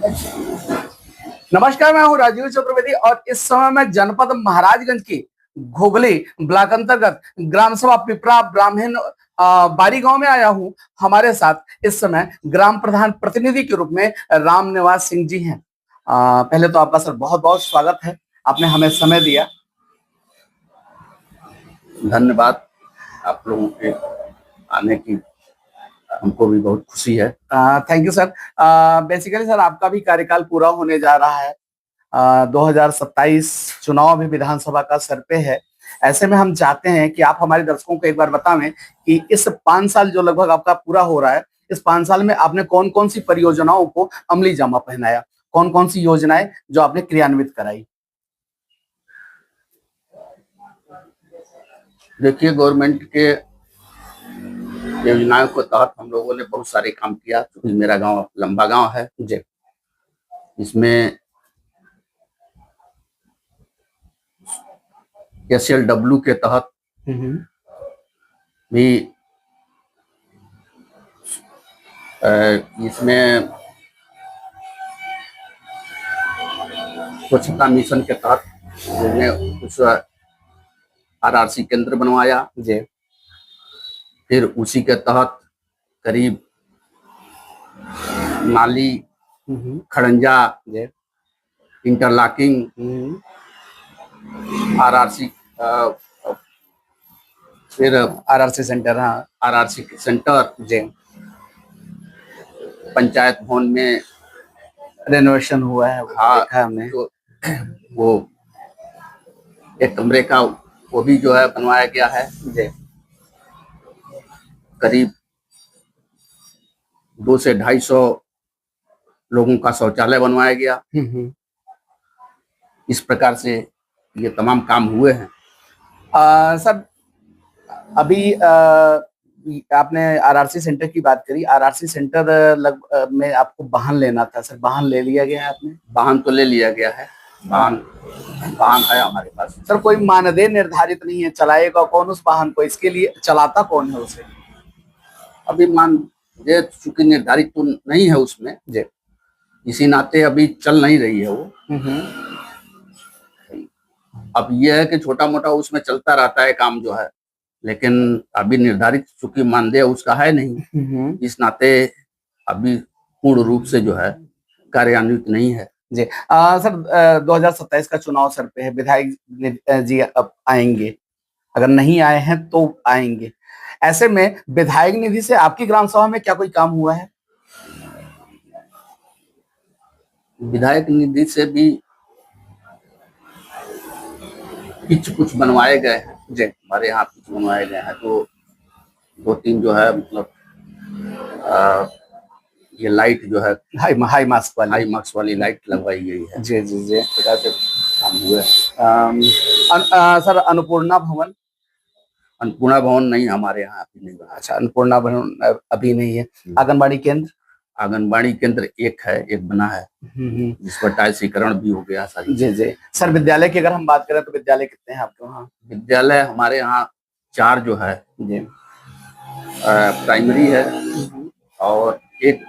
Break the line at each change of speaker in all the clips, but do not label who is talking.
नमस्कार, मैं हूं राजीव चतुर्वेदी और इस समय मैं जनपद महाराजगंज की घोगली ब्लॉक अंतर्गत ग्राम सभा पिपरा ब्राह्मण बारी गांव में आया हूं। हमारे साथ इस समय ग्राम प्रधान प्रतिनिधि के रूप में राम निवास सिंह जी हैं। पहले तो आपका सर बहुत बहुत स्वागत है, आपने हमें समय दिया।
धन्यवाद। आप लोगों के आने की हमको भी बहुत खुशी है।
Thank you sir. Basically sir आपका भी कार्यकाल पूरा होने जा रहा है। 2027 चुनाव अभी विधानसभा का सर पे है। ऐसे में हम चाहते हैं कि आप हमारे दर्शकों को एक बार बतावें कि इस 5 साल जो लगभग आपका पूरा हो रहा है, इस 5 साल में आपने कौन कौन सी परियोजनाओं को अमली जामा पहनाया, कौन कौन सी योजनाएं जो आपने क्रियान्वित कराई।
देखिए, गवर्नमेंट के योजनाओं के तहत हम लोगों ने बहुत सारे काम किया। क्योंकि मेरा गांव लंबा गांव है जी, इसमें SLW के तहत भी इसमें स्वच्छता मिशन के तहत हमने कुछ RRC केंद्र बनवाया जी। फिर उसी के तहत करीब नाली, खड़ंजा, इंटरलॉकिंग, RRC, फिर
RRC सेंटर, हाँ
RRC सेंटर जी, पंचायत भवन में
रेनोवेशन हुआ है,
हाँ
देखा हमने।
तो वो एक कमरे का वो भी जो है बनवाया गया है जी। करीब 200 से 250 लोगों का शौचालय बनवाया गया। इस प्रकार से ये तमाम काम हुए हैं।
सर अभी आपने RRC सेंटर की बात करी। RRC सेंटर में आपको वाहन लेना था सर, वाहन ले लिया गया है आपने?
वाहन तो ले लिया गया है, वाहन है हमारे पास।
सर कोई मानदेय निर्धारित नहीं है, चलाएगा कौन उस वाहन को, इसके लिए चलाता कौन है उसे?
अभी मानदेय चूंकि निर्धारित तो नहीं है उसमें जी, इसी नाते अभी चल नहीं रही है वो। अब ये है कि छोटा मोटा उसमें चलता रहता है काम जो है, लेकिन अभी निर्धारित चूंकि मानदेय उसका है नहीं, इस नाते अभी पूर्ण रूप से जो है कार्यान्वित नहीं है
जी। सर 2027 का चुनाव सर पे है, विधायक जी अब आएंगे, अगर नहीं आए हैं तो आएंगे। ऐसे में विधायक निधि से आपकी ग्राम सभा में क्या कोई काम हुआ है?
विधायक निधि से भी कुछ बनवाए गए हैं जी, हमारे यहाँ कुछ बनवाए गए हैं। तो 2-3 जो है मतलब ये लाइट जो है
हाई मास्क
वाली लाइट लगवाई गई है
जी जी जी,
प्रकार से काम हुए।
सर अन्नपूर्णा भवन
नहीं, हमारे यहाँ अभी नहीं बना।
अच्छा, अन्नपूर्णा भवन अभी नहीं है। आंगनबाड़ी केंद्र एक बना है, जिस पर टाइल्सीकरण भी हो गया सारी जी जी। सर विद्यालय की अगर हम बात करें तो विद्यालय कितने हैं आपके वहाँ?
विद्यालय हमारे यहाँ 4 जो है जी, प्राइमरी है और एक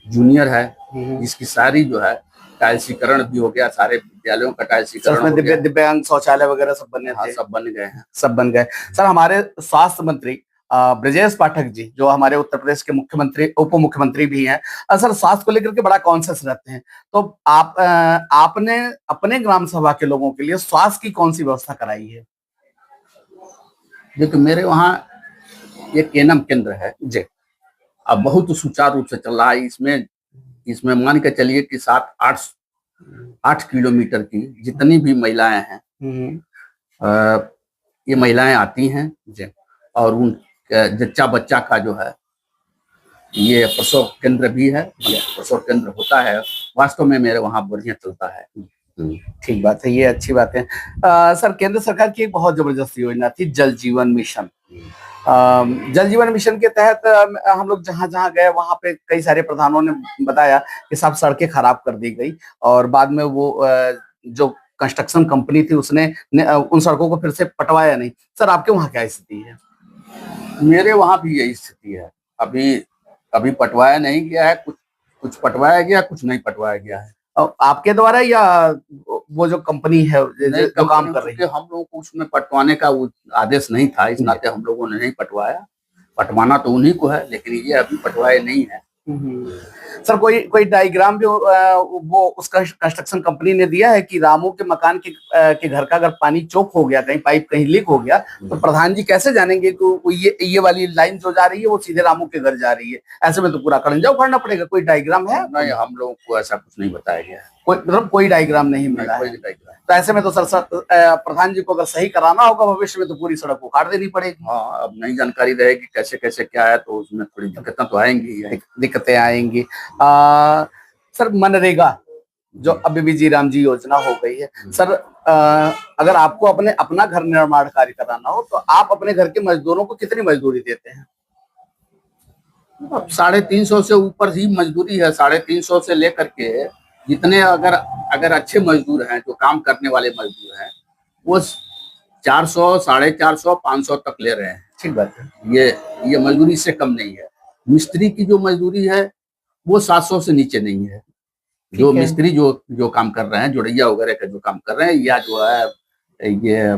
जूनियर है, जिसकी सारी जो है टाइल्सीकरण भी हो गया। सारे विद्यालयों का टाइल्सीकरण हो गया।
दिव्यांग शौचालय वगैरह सब बने थे?
सब बन गए हैं,
सब बन गए। सर हमारे स्वास्थ्य मंत्री ब्रजेश पाठक जी, जो हमारे उत्तर प्रदेश के मुख्यमंत्री उप मुख्यमंत्री भी हैं, सर स्वास्थ्य को लेकर के बड़ा कॉन्शियस रहते हैं। तो आपने अपने ग्राम सभा के लोगों के लिए स्वास्थ्य की कौन सी व्यवस्था कराई है?
देखिए, मेरे वहाँ एक एनम केंद्र है जी, अब बहुत सुचारू रूप से चल रहा है। इसमें मान के चलिए कि 7-8 किलोमीटर की जितनी भी महिलाएं हैं, ये महिलाएं आती हैं जी, और उन जच्चा बच्चा का जो है ये प्रसव केंद्र भी है, प्रसव केंद्र होता है। वास्तव में मेरे वहाँ बढ़िया चलता है।
ठीक बात है, ये अच्छी बात है। सर केंद्र सरकार की एक बहुत जबरदस्त योजना थी जल जीवन मिशन। जल जीवन मिशन के तहत हम लोग जहां जहां गए वहां पे कई सारे प्रधानों ने बताया कि सब सड़कें खराब कर दी गई और बाद में वो जो कंस्ट्रक्शन कंपनी थी उसने उन सड़कों को फिर से पटवाया नहीं। सर आपके वहाँ क्या स्थिति है?
मेरे वहाँ भी यही स्थिति है, अभी पटवाया नहीं गया है। कुछ कुछ पटवाया गया, कुछ नहीं पटवाया गया है।
आपके द्वारा या वो जो कंपनी है जो काम कर रही है?
हम लोगों को उसमें पटवाने का आदेश नहीं था, इस नाते हम लोगों ने नहीं पटवाया। पटवाना तो उन्हीं को है, लेकिन ये अभी पटवाए नहीं है।
सर कोई डायग्राम भी वो उसका कंस्ट्रक्शन कंपनी ने दिया है कि रामू के मकान के घर का अगर पानी चोक हो गया, कहीं पाइप कहीं लीक हो गया, तो प्रधान जी कैसे जानेंगे कि ये वाली लाइन जो जा रही है वो सीधे रामू के घर जा रही है? ऐसे में तो पूरा खड़ंजा उखाड़ना पड़ेगा। कोई डायग्राम है?
नहीं, हम लोगों को ऐसा कुछ नहीं बताया गया है।
कोई डायग्राम नहीं मिला है। तो ऐसे में तो सर प्रधान जी को अगर सही कराना होगा भविष्य में, तो पूरी सड़क उखाड़ देनी पड़ेगी।
हाँ, अब नई जानकारी रहेगी कैसे कैसे क्या है, तो उसमें थोड़ी दिक्कतें तो आएंगी।
दिक्कतें आएंगी। सर मनरेगा जो अभी भी जी राम जी योजना हो गई है सर, अगर आपको अपना घर निर्माण कार्य कराना हो तो आप अपने घर के मजदूरों को कितनी मजदूरी देते हैं?
350 से ऊपर ही मजदूरी है। 350 से लेकर के जितने अगर अच्छे मजदूर हैं, जो काम करने वाले मजदूर हैं, वो 400, 450, 500 तक ले रहे हैं।
ठीक बात है।
ये मजदूरी से कम नहीं है। मिस्त्री की जो मजदूरी है वो 700 से नीचे नहीं है। जो मिस्त्री जो काम कर रहे हैं, जोड़ैया वगैरह का जो काम कर रहे हैं, या जो है ये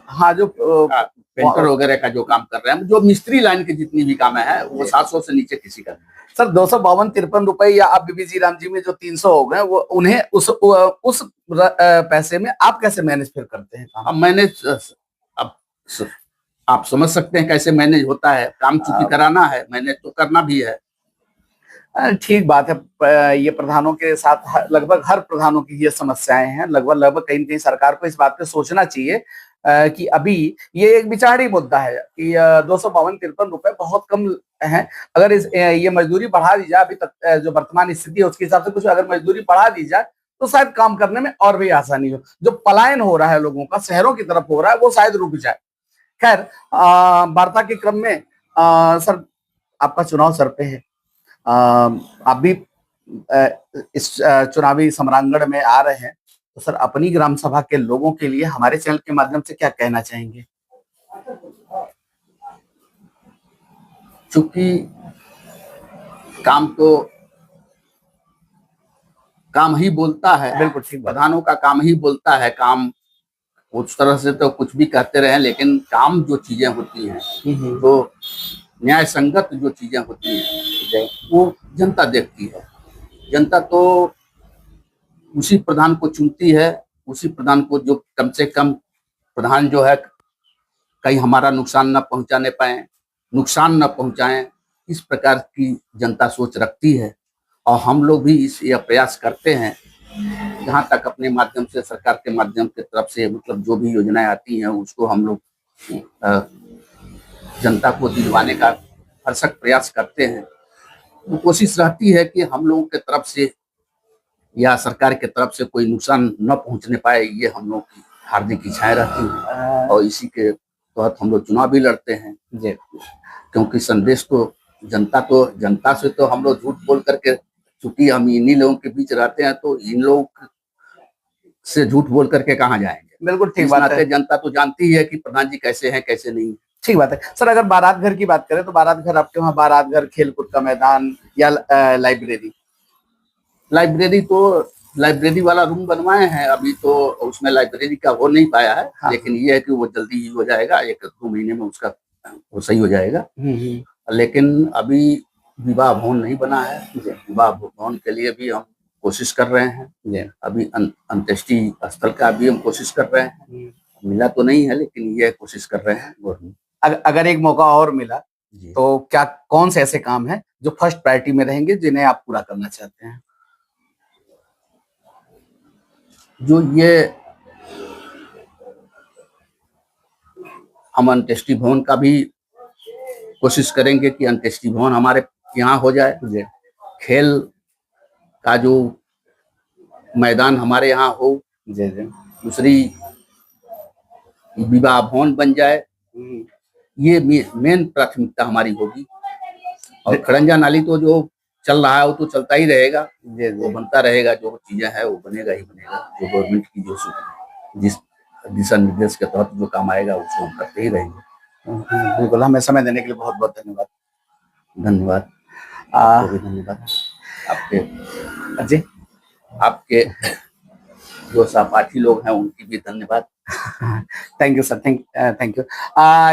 हाँ, जो पेंटर वगैरह का जो काम कर रहे हैं, जो मिस्त्री लाइन के जितनी भी काम है, वो 700 से नीचे किसी का नहीं।
सर 252-53 रुपए या अब बीबी राम जी में जो 300 हो गए, वो उन्हें उस पैसे में आप कैसे मैनेज फिर करते हैं?
अब मैनेज आप समझ सकते हैं कैसे मैनेज होता है। काम चूंकि कराना है, मैनेज तो करना भी है।
ठीक बात है। ये प्रधानों के साथ लगभग हर प्रधानों की ये समस्याएं हैं। लगभग कहीं न कहीं सरकार को इस बात पे सोचना चाहिए कि अभी ये एक विचारी मुद्दा है कि 252-53 रुपए बहुत कम है। अगर ये मजदूरी बढ़ा दी जाए, अभी तक जो वर्तमान स्थिति है उसके हिसाब से कुछ अगर मजदूरी बढ़ा दी जाए तो शायद काम करने में और भी आसानी हो। जो पलायन हो रहा है लोगों का, शहरों की तरफ हो रहा है, वो शायद रुक जाए। खैर, वार्ता के क्रम में सर आपका चुनाव सर पे है। आप भी इस चुनावी सम्रांगण में आ रहे हैं, तो सर अपनी ग्राम सभा के लोगों के लिए हमारे चैनल के माध्यम से क्या कहना चाहेंगे?
चूंकि काम तो काम ही बोलता है।
बिल्कुल ठीक बात।
प्रधानों का काम ही बोलता है। काम उस तरह से तो कुछ भी कहते रहे, लेकिन काम जो चीजें होती हैं, तो न्याय संगत जो चीजें होती हैं, वो जनता देखती है। जनता तो उसी प्रधान को चुनती है, उसी प्रधान को जो कम से कम प्रधान जो है कहीं हमारा नुकसान न पहुंचाने पाए, नुकसान न पहुंचाएं, इस प्रकार की जनता सोच रखती है। और हम लोग भी यह प्रयास करते हैं, जहाँ तक अपने माध्यम से, सरकार के माध्यम की तरफ से, मतलब जो भी योजनाएं आती हैं उसको हम लोग जनता को दिलवाने का भरसक प्रयास करते हैं। तो कोशिश रहती है कि हम लोगों के तरफ से या सरकार के तरफ से कोई नुकसान न पहुंचने पाए, ये हम लोग की हार्दिक इच्छाएं रहती हैं। और इसी के तहत हम लोग चुनाव भी लड़ते हैं। क्योंकि संदेश तो जनता से तो हम लोग झूठ बोल करके, चूंकि हम इन्हीं लोगों के बीच रहते हैं, तो इन लोगों से झूठ बोल करके कहाँ जाएंगे।
बिल्कुल ठीक बात है।
जनता तो जानती है कि प्रधान जी कैसे हैं, कैसे नहीं।
ठीक बात है। सर अगर बारात घर की बात करें तो बारात घर आपके वहाँ बारात घर, खेलकूद का मैदान या लाइब्रेरी?
लाइब्रेरी वाला रूम बनवाए हैं, अभी तो उसमें लाइब्रेरी का हो नहीं पाया है। हाँ। लेकिन ये है कि वो जल्दी ही हो जाएगा, 1-2 महीने में उसका वो सही हो जाएगा। लेकिन अभी विवाह भवन नहीं बना है। विवाह भवन के लिए भी हम कोशिश कर रहे हैं। अभी अंत्येष्टि स्थल का भी हम कोशिश कर रहे हैं। मिला तो नहीं है, लेकिन ये कोशिश कर रहे हैं।
अगर एक मौका और मिला तो क्या कौन से ऐसे काम हैं जो फर्स्ट प्रायोरिटी में रहेंगे, जिन्हें आप पूरा करना चाहते हैं?
जो ये हम अंत्येष्टि भवन का भी कोशिश करेंगे कि अंत्येष्टि भवन हमारे यहाँ हो जाए। खेल का जो मैदान हमारे यहाँ हो। दूसरी विवाह भवन बन जाए, ये मेन प्राथमिकता हमारी होगी। और खड़ंजा नाली तो जो चल रहा है वो तो चलता ही रहेगा, वो बनता रहेगा। जो चीजें हैं वो बनेगा ही बनेगा। जो गवर्नमेंट की जिस दिशा निर्देश के तहत जो काम आएगा उसको हम करते ही रहेंगे।
बिल्कुल। हमें समय देने के लिए बहुत बहुत धन्यवाद।
धन्यवाद। आपको भी धन्यवाद। आपके
जी
आपके जो सहपाठी लोग हैं उनकी भी धन्यवाद।
Thank you sir, thank you.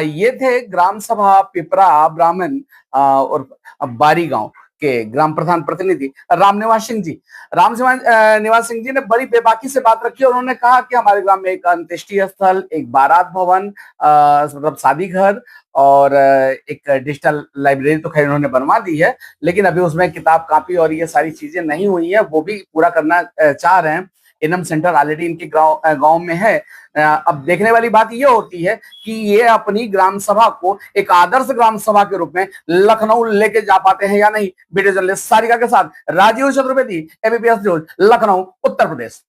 ये थे ग्राम सभा पिपरा ब्राह्मण और बारी गांव के ग्राम प्रधान प्रतिनिधि राम निवास सिंह जी। निवास सिंह जी ने बड़ी बेबाकी से बात रखी और उन्होंने कहा कि हमारे ग्राम में एक अंत्येष्टि स्थल, एक बारात भवन, मतलब शादी घर और एक डिजिटल लाइब्रेरी तो खैर उन्होंने बनवा दी है, लेकिन अभी उसमें किताब कापी और ये सारी चीजें नहीं हुई है, वो भी पूरा करना चाह रहे हैं। इनम सेंटर ऑलरेडी इनके गांव में है। अब देखने वाली बात ये होती है कि ये अपनी ग्राम सभा को एक आदर्श ग्राम सभा के रूप में लखनऊ लेके जा पाते हैं या नहीं। वीडियो जर्नलिस्ट सारिका के साथ राजीव चतुर्वेदी, एबीपी न्यूज, लखनऊ, उत्तर प्रदेश।